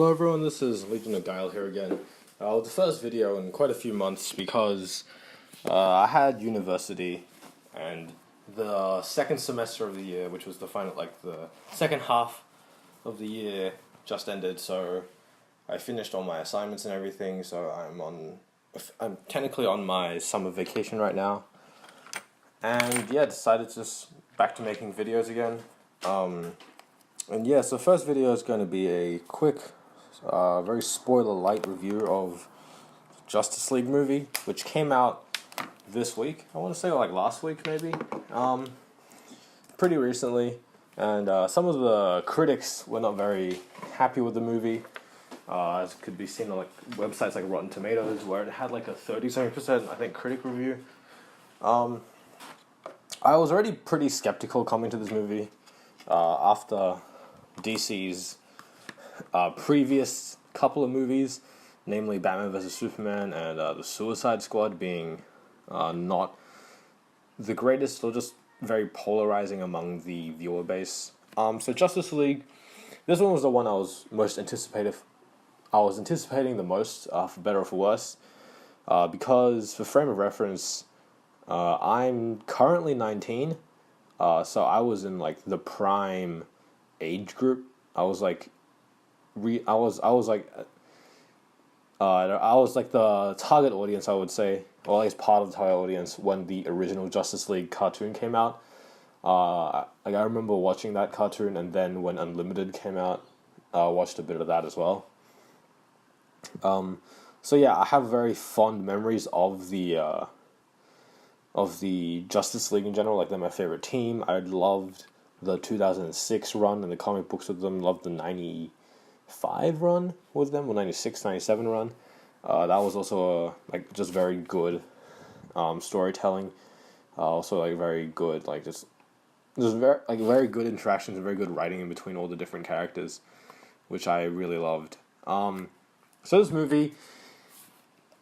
Hello everyone, this is Legion of Guile here again. The first video in quite a few months because I had university and the second semester of the year, which was the final, the second half of the year just ended, so I finished all my assignments and everything, so I'm technically on my summer vacation right now. And yeah, decided to just back to making videos again. And yeah, so the first video is going to be a quick, very spoiler-light review of Justice League movie, which came out this week. I want to say last week maybe, pretty recently. And some of the critics were not very happy with the movie, as could be seen on websites like Rotten Tomatoes, where it had a 30-something%, I think, critic review. I was already pretty skeptical coming to this movie after DC's previous couple of movies, namely Batman vs. Superman and The Suicide Squad, being not the greatest, or just very polarizing among the viewer base. So Justice League, this one was the one I was most anticipated. I was anticipating the most, for better or for worse, because for frame of reference, I'm currently 19, so I was in the prime age group. I was the target audience, I would say, or at least part of the target audience when the original Justice League cartoon came out. I remember watching that cartoon, and then when Unlimited came out, I watched a bit of that as well. So yeah, I have very fond memories of the Justice League in general. They're my favorite team. I loved the 2006 run in the comic books with them. Loved the 95 run with them, or 96, 97 run. That was also just very good storytelling. Also very good just very good interactions and very good writing in between all the different characters, which I really loved. So this movie,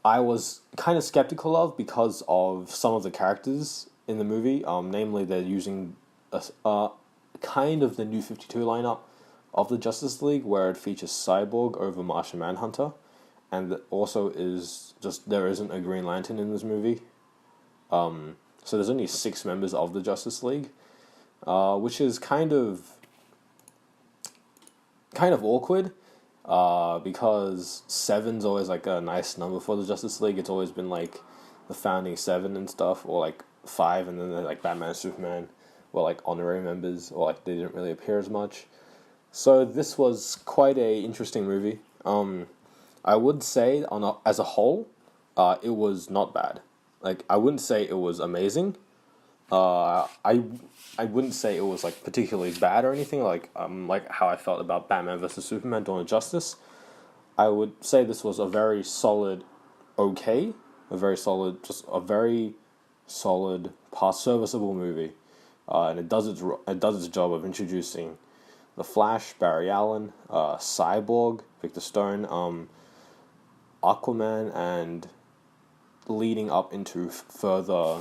I was kind of skeptical of because of some of the characters in the movie. Namely, they're using a kind of the New 52 lineup of the Justice League, where it features Cyborg over Martian Manhunter, and also there isn't a Green Lantern in this movie. So there's only 6 members of the Justice League, which is kind of awkward. Because 7's always a nice number for the Justice League. It's always been the founding 7 and stuff, or 5, and then they're Batman and Superman were honorary members, or they didn't really appear as much. So this was quite a interesting movie. I would say as a whole, it was not bad. I wouldn't say it was amazing. I wouldn't say it was particularly bad or anything, like how I felt about Batman vs. Superman: Dawn of Justice. I would say this was a very solid, past serviceable movie, and it does its job of introducing the Flash, Barry Allen, Cyborg, Victor Stone, Aquaman, and leading up into further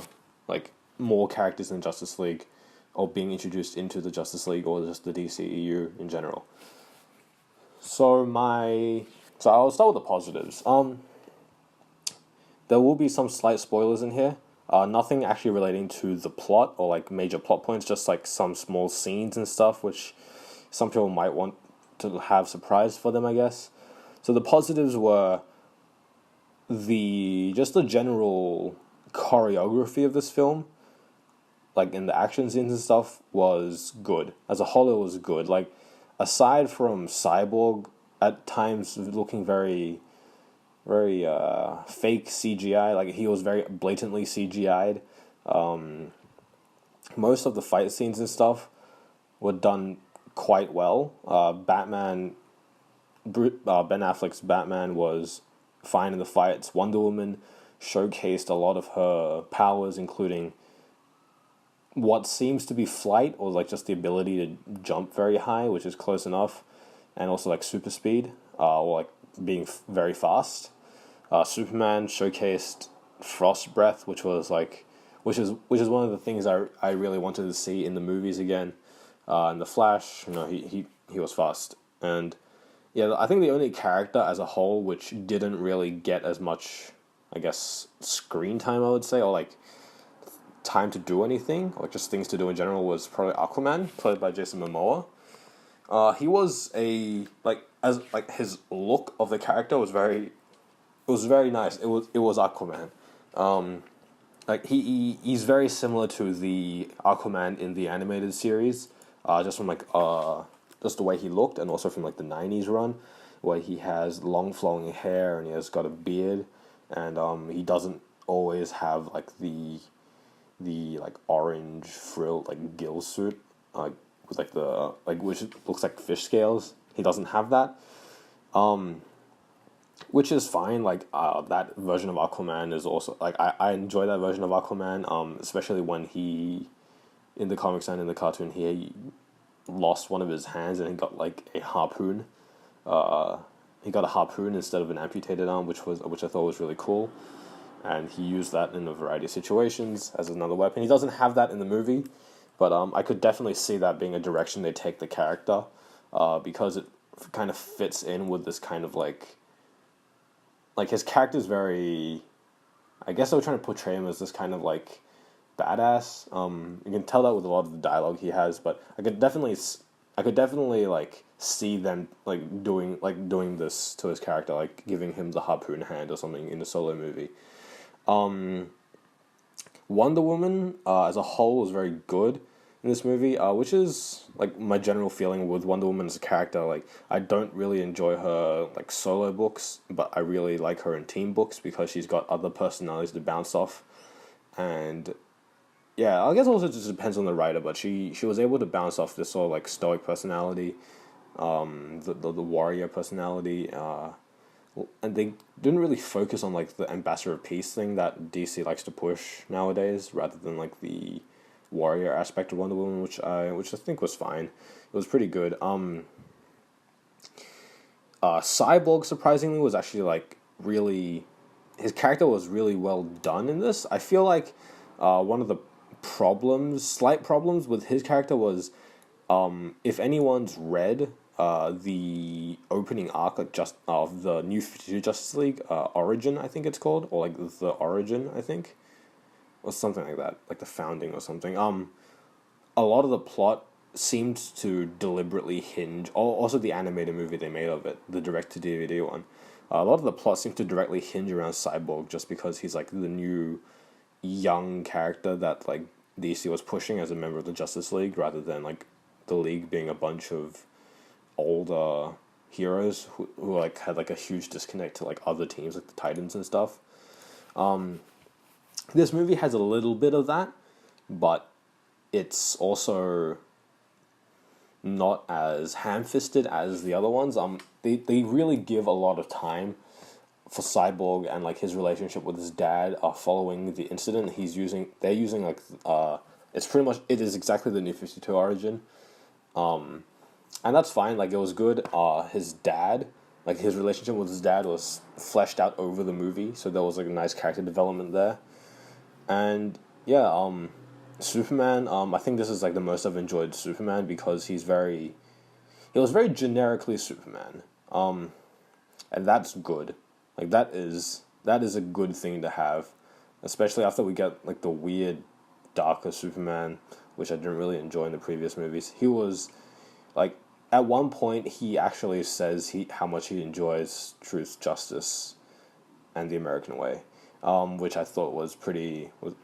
more characters in Justice League, or being introduced into the Justice League, or just the DCEU in general. So I'll start with the positives. There will be some slight spoilers in here. Nothing actually relating to the plot or major plot points, just some small scenes and stuff, which some people might want to have surprise for them, I guess. So the positives were the general choreography of this film, in the action scenes and stuff, was good. As a whole, it was good. Aside from Cyborg at times looking very, very fake CGI, he was very blatantly CGI'd. Most of the fight scenes and stuff were done quite well. Ben Affleck's Batman was fine in the fights. Wonder Woman showcased a lot of her powers, including what seems to be flight, or just the ability to jump very high, which is close enough, and also super speed, or being very fast. Superman showcased frost breath, which was which is one of the things I really wanted to see in the movies again. And the Flash, he was fast, and Yeah, I think the only character as a whole which didn't really get as much, I guess, screen time, I would say, or like time to do anything, or just things to do in general, was probably Aquaman, played by Jason Momoa. He was a as like his look of the character was very nice. It was Aquaman. Like he's very similar to the Aquaman in the animated series, just from just the way he looked, and also from like the '90s run, where he has long flowing hair and he has got a beard, and he doesn't always have like the like orange frill like gill suit, with like the like which looks like fish scales. He doesn't have that, which is fine. Like that version of Aquaman is also like I enjoy that version of Aquaman. Especially when he in the comics and in the cartoon he lost one of his hands and he got like a harpoon. He got a harpoon instead of an amputated arm, which I thought was really cool. And he used that in a variety of situations as another weapon. He doesn't have that in the movie, but I could definitely see that being a direction they take the character, because it kind of fits in with this kind of like his character is very. I guess they were trying to portray him as this kind of like badass. You can tell that with a lot of the dialogue he has, but I could definitely like see them doing this to his character, like giving him the harpoon hand or something in the solo movie. Wonder Woman as a whole was very good in this movie, which is like my general feeling with Wonder Woman as a character. Like I don't really enjoy her like solo books, but I really like her in team books because she's got other personalities to bounce off, and yeah, I guess also just depends on the writer. But she was able to bounce off this sort of like stoic personality, the warrior personality, and they didn't really focus on like the ambassador of peace thing that DC likes to push nowadays, rather than like the warrior aspect of Wonder Woman, which I think was fine. It was pretty good. Cyborg surprisingly was actually like really, his character was really well done in this. I feel like one of the slight problems with his character was, if anyone's read the opening arc of the New 52 Justice League, Origin, I think it's called, or like the Origin, I think, or something like that, like the founding or something. A lot of the plot seemed to deliberately hinge. Also, the animated movie they made of it, the direct to DVD one. A lot of the plot seemed to directly hinge around Cyborg, just because he's like the new young character that like DC was pushing as a member of the Justice League, rather than like the League being a bunch of older heroes who like had like a huge disconnect to like other teams like the Titans and stuff. This movie has a little bit of that, but it's also not as ham-fisted as the other ones. They really give a lot of time for Cyborg and like his relationship with his dad following the incident. They're using like it is exactly the New 52 origin. And that's fine. Like it was good. His dad, like his relationship with his dad, was fleshed out over the movie, so there was like a nice character development there. And yeah, Superman. I think this is like the most I've enjoyed Superman, because he was very generically Superman. And that's good. Like that is a good thing to have, especially after we get like the weird, darker Superman, which I didn't really enjoy in the previous movies. He was like, at one point he actually says how much he enjoys truth, justice, and the American way, which I thought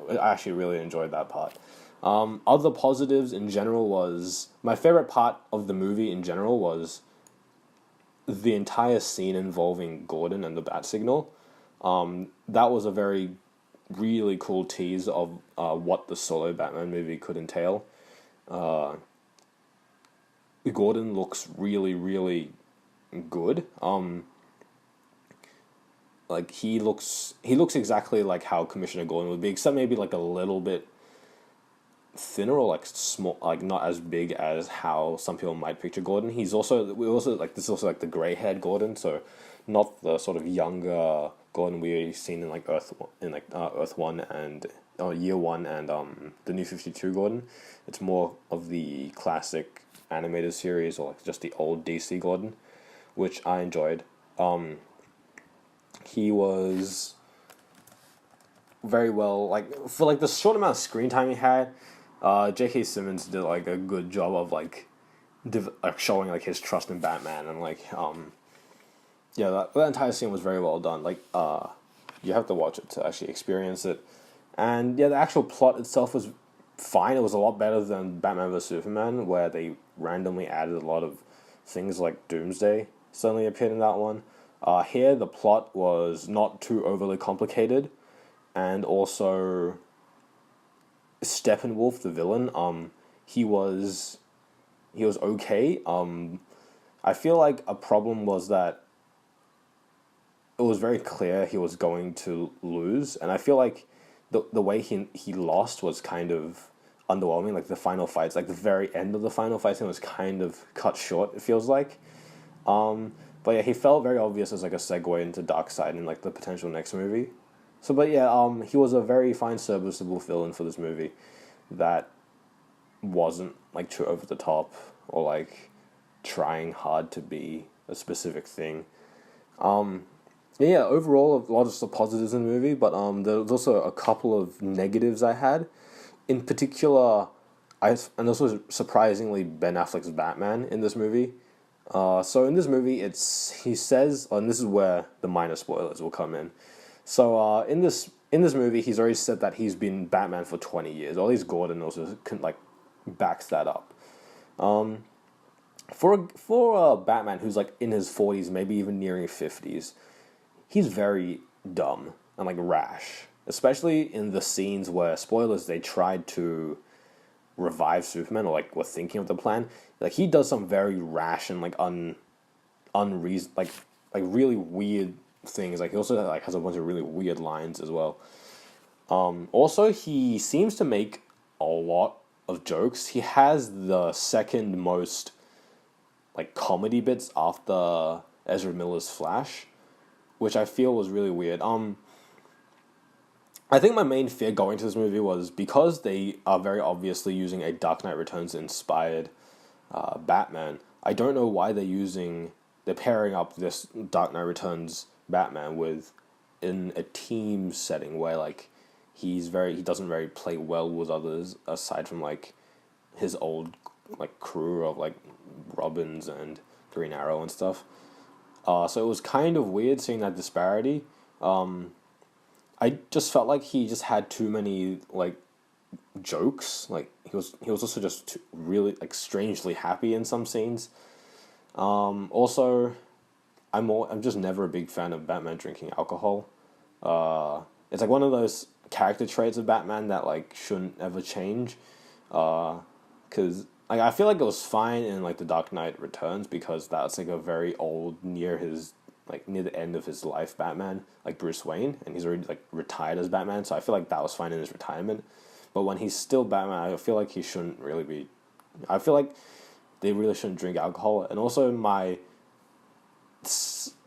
I actually really enjoyed that part. Other positives in general was, my favorite part of the movie in general was the entire scene involving Gordon and the bat signal. That was a really cool tease of what the solo Batman movie could entail. Gordon looks really, really good. Like he looks exactly like how Commissioner Gordon would be, except maybe like a little bit thinner, or like small, like not as big as how some people might picture Gordon. This is also like the gray haired Gordon, so not the sort of younger Gordon we've seen in like Earth 1 and Year 1 and the New 52 Gordon. It's more of the classic animated series, or like just the old DC Gordon. which I enjoyed. He was very well, like, for like the short amount of screen time he had. J.K. Simmons did like a good job of like showing like his trust in Batman, and like yeah, that entire scene was very well done. Like you have to watch it to actually experience it. And yeah, the actual plot itself was fine. It was a lot better than Batman vs Superman, where they randomly added a lot of things like Doomsday suddenly appeared in that one. Here, the plot was not too overly complicated, and also Steppenwolf, the villain, he was okay. I feel like a problem was that it was very clear he was going to lose, and I feel like the way he lost was kind of underwhelming. Like the final fights, like the very end of the final fight scene was kind of cut short. It feels like, but yeah, he felt very obvious as like a segue into Darkseid and like the potential next movie. So, but yeah, he was a very fine, serviceable villain for this movie that wasn't like too over the top or like trying hard to be a specific thing. Yeah, overall, a lot of the positives in the movie, but there was also a couple of negatives I had. In particular, and this was surprisingly Ben Affleck's Batman in this movie. So in this movie, he says, and this is where the minor spoilers will come in. So in this movie, he's already said that he's been Batman for 20 years. Or at least Gordon also like backs that up. For Batman who's like in his 40s, maybe even nearing 50s, he's very dumb and like rash, especially in the scenes where, spoilers, they tried to revive Superman or like were thinking of the plan. Like he does some very rash and like unreason like really weird things. Like he also like has a bunch of really weird lines as well. Also, he seems to make a lot of jokes. He has the second most like comedy bits after Ezra Miller's Flash, which I feel was really weird. I think my main fear going to this movie was because they are very obviously using a Dark Knight Returns inspired Batman. I don't know why they're pairing up this Dark Knight Returns Batman with in a team setting where like he doesn't very play well with others aside from like his old like crew of like Robins and Green Arrow and stuff. So it was kind of weird seeing that disparity. I just felt like he just had too many like jokes. Like he was also just really like strangely happy in some scenes. Also, I'm just never a big fan of Batman drinking alcohol. It's like one of those character traits of Batman that like shouldn't ever change. Because like I feel like it was fine in like the Dark Knight Returns because that's like a very old near the end of his life Batman, like Bruce Wayne, and he's already like retired as Batman, so I feel like that was fine in his retirement. But when he's still Batman, I feel like he shouldn't really be. I feel like they really shouldn't drink alcohol, and also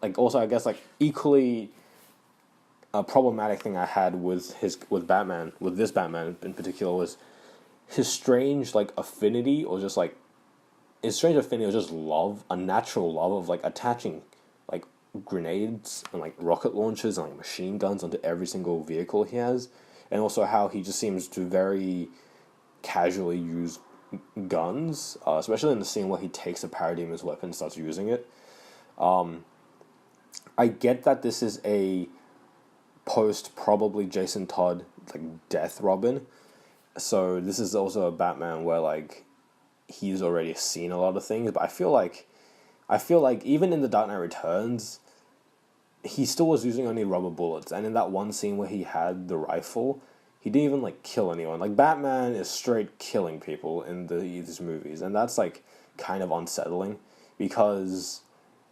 I guess like equally a problematic thing I had with this Batman in particular was his strange like affinity or just like his strange affinity or just love, a natural love of like attaching like grenades and like rocket launchers and like machine guns onto every single vehicle he has, and also how he just seems to very casually use guns, especially in the scene where he takes a parademons weapon and starts using it. I get that this is a post probably Jason Todd like death Robin, so this is also a Batman where like he's already seen a lot of things, but I feel like even in the Dark Knight Returns, he still was using only rubber bullets, and in that one scene where he had the rifle, he didn't even like kill anyone. Like Batman is straight killing people in these movies, and that's like kind of unsettling because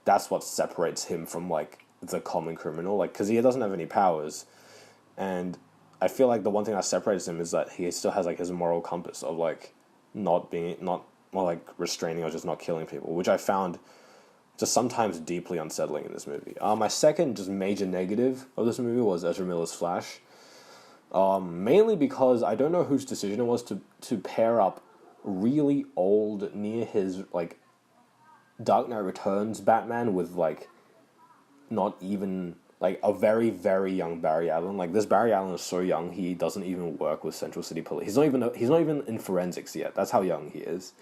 that's what separates him from like the common criminal. Like because he doesn't have any powers, and I feel like the one thing that separates him is that he still has like his moral compass of like not like restraining or just not killing people, which I found just sometimes deeply unsettling in this movie. My second just major negative of this movie was Ezra Miller's Flash. Mainly because I don't know whose decision it was to pair up really old near his like Dark Knight Returns Batman with like not even like a very very young Barry Allen. Like this Barry Allen is so young he doesn't even work with Central City Police. He's not even in forensics yet. That's how young he is.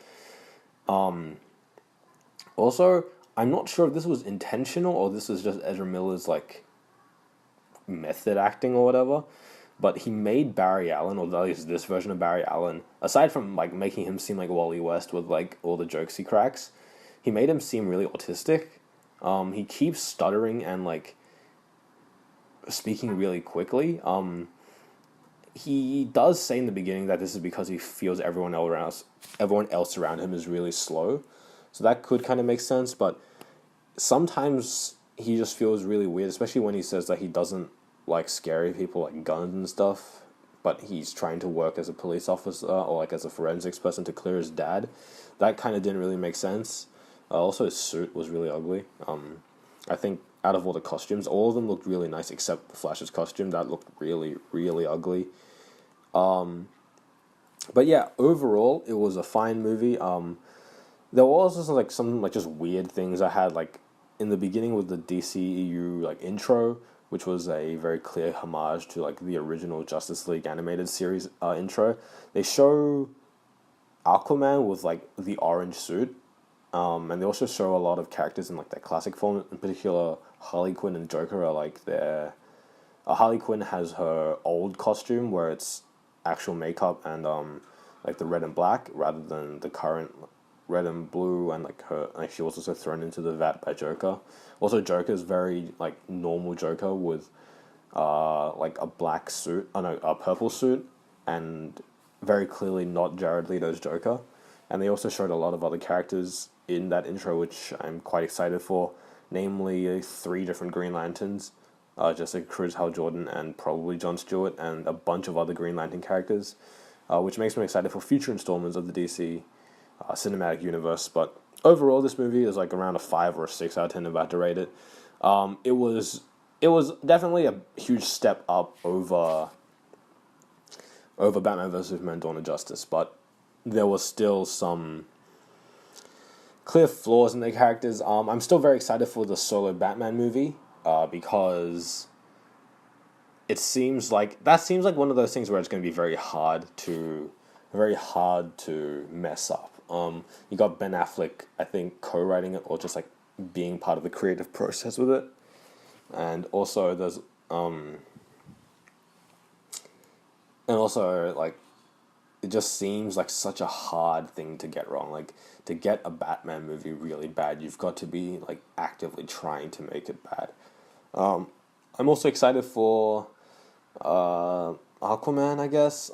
Also, I'm not sure if this was intentional or this is just Ezra Miller's like method acting or whatever. But he made Barry Allen, or at least this version of Barry Allen, aside from like making him seem like Wally West with like all the jokes he cracks, he made him seem really autistic. He keeps stuttering and like speaking really quickly. He does say in the beginning that this is because he feels everyone else around him is really slow, so that could kind of make sense. But sometimes he just feels really weird, especially when he says that he doesn't like scary people, like guns and stuff, but he's trying to work as a police officer or like as a forensics person to clear his dad. That kind of didn't really make sense. Also, his suit was really ugly. I think out of all the costumes, all of them looked really nice except Flash's costume. That looked really, really ugly. But yeah, overall, it was a fine movie. There was also like some like just weird things I had like in the beginning with the DCEU like intro, which was a very clear homage to like the original Justice League animated series intro. They show Aquaman with like the orange suit, and they also show a lot of characters in like their classic form. In particular, Harley Quinn and Joker are like their. Harley Quinn has her old costume where it's actual makeup and like the red and black rather than the current red and blue, and like she was also thrown into the vat by Joker. Also, Joker's very like normal Joker with like a black suit, a purple suit, and very clearly not Jared Leto's Joker. And they also showed a lot of other characters in that intro, which I'm quite excited for, namely 3 different Green Lanterns, Jessica Cruz, Hal Jordan, and probably Jon Stewart, and a bunch of other Green Lantern characters, which makes me excited for future installments of the DC cinematic universe. But overall, this movie is like around a 5 or a 6 out of 10 if I had to rate it. It was definitely a huge step up over Batman vs Superman: Dawn of Justice, but there was still some clear flaws in the characters. I'm still very excited for the solo Batman movie because it seems like one of those things where it's going to be very hard to mess up. You got Ben Affleck, I think, co-writing it or just like being part of the creative process with it, and also there's like it just seems like such a hard thing to get wrong. Like to get a Batman movie really bad, you've got to be like actively trying to make it bad. I'm also excited for Aquaman, I guess.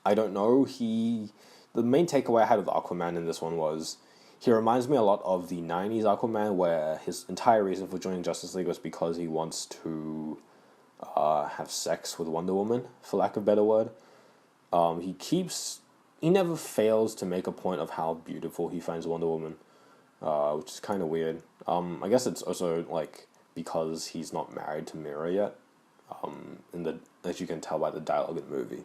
I don't know. The main takeaway I had with Aquaman in this one was he reminds me a lot of the 90s Aquaman, where his entire reason for joining Justice League was because he wants to have sex with Wonder Woman, for lack of a better word. He never fails to make a point of how beautiful he finds Wonder Woman, which is kind of weird. I guess it's also like because he's not married to Mira yet, as you can tell by the dialogue in the movie.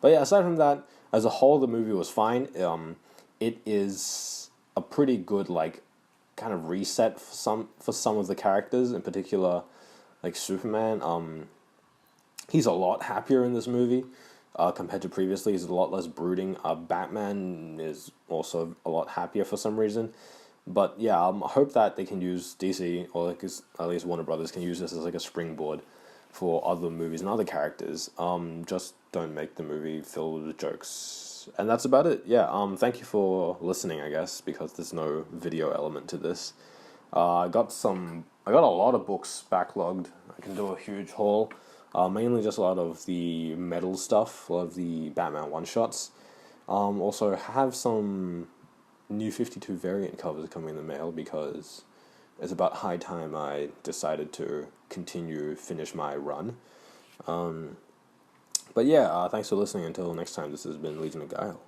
But yeah, aside from that, as a whole, the movie was fine. It is a pretty good like kind of reset for some of the characters, in particular, like Superman. He's a lot happier in this movie compared to previously. He's a lot less brooding. Batman is also a lot happier for some reason. But yeah, I hope that they can use DC, or like at least Warner Brothers can use this as like a springboard for other movies and other characters. Just don't make the movie filled with jokes. And that's about it. Yeah, thank you for listening, I guess, because there's no video element to this. I got a lot of books backlogged. I can do a huge haul. Mainly just a lot of the metal stuff, a lot of the Batman one-shots. Also have some new 52 variant covers coming in the mail because it's about high time I decided to finish my run. But yeah, thanks for listening. Until next time, this has been Legion of Guile.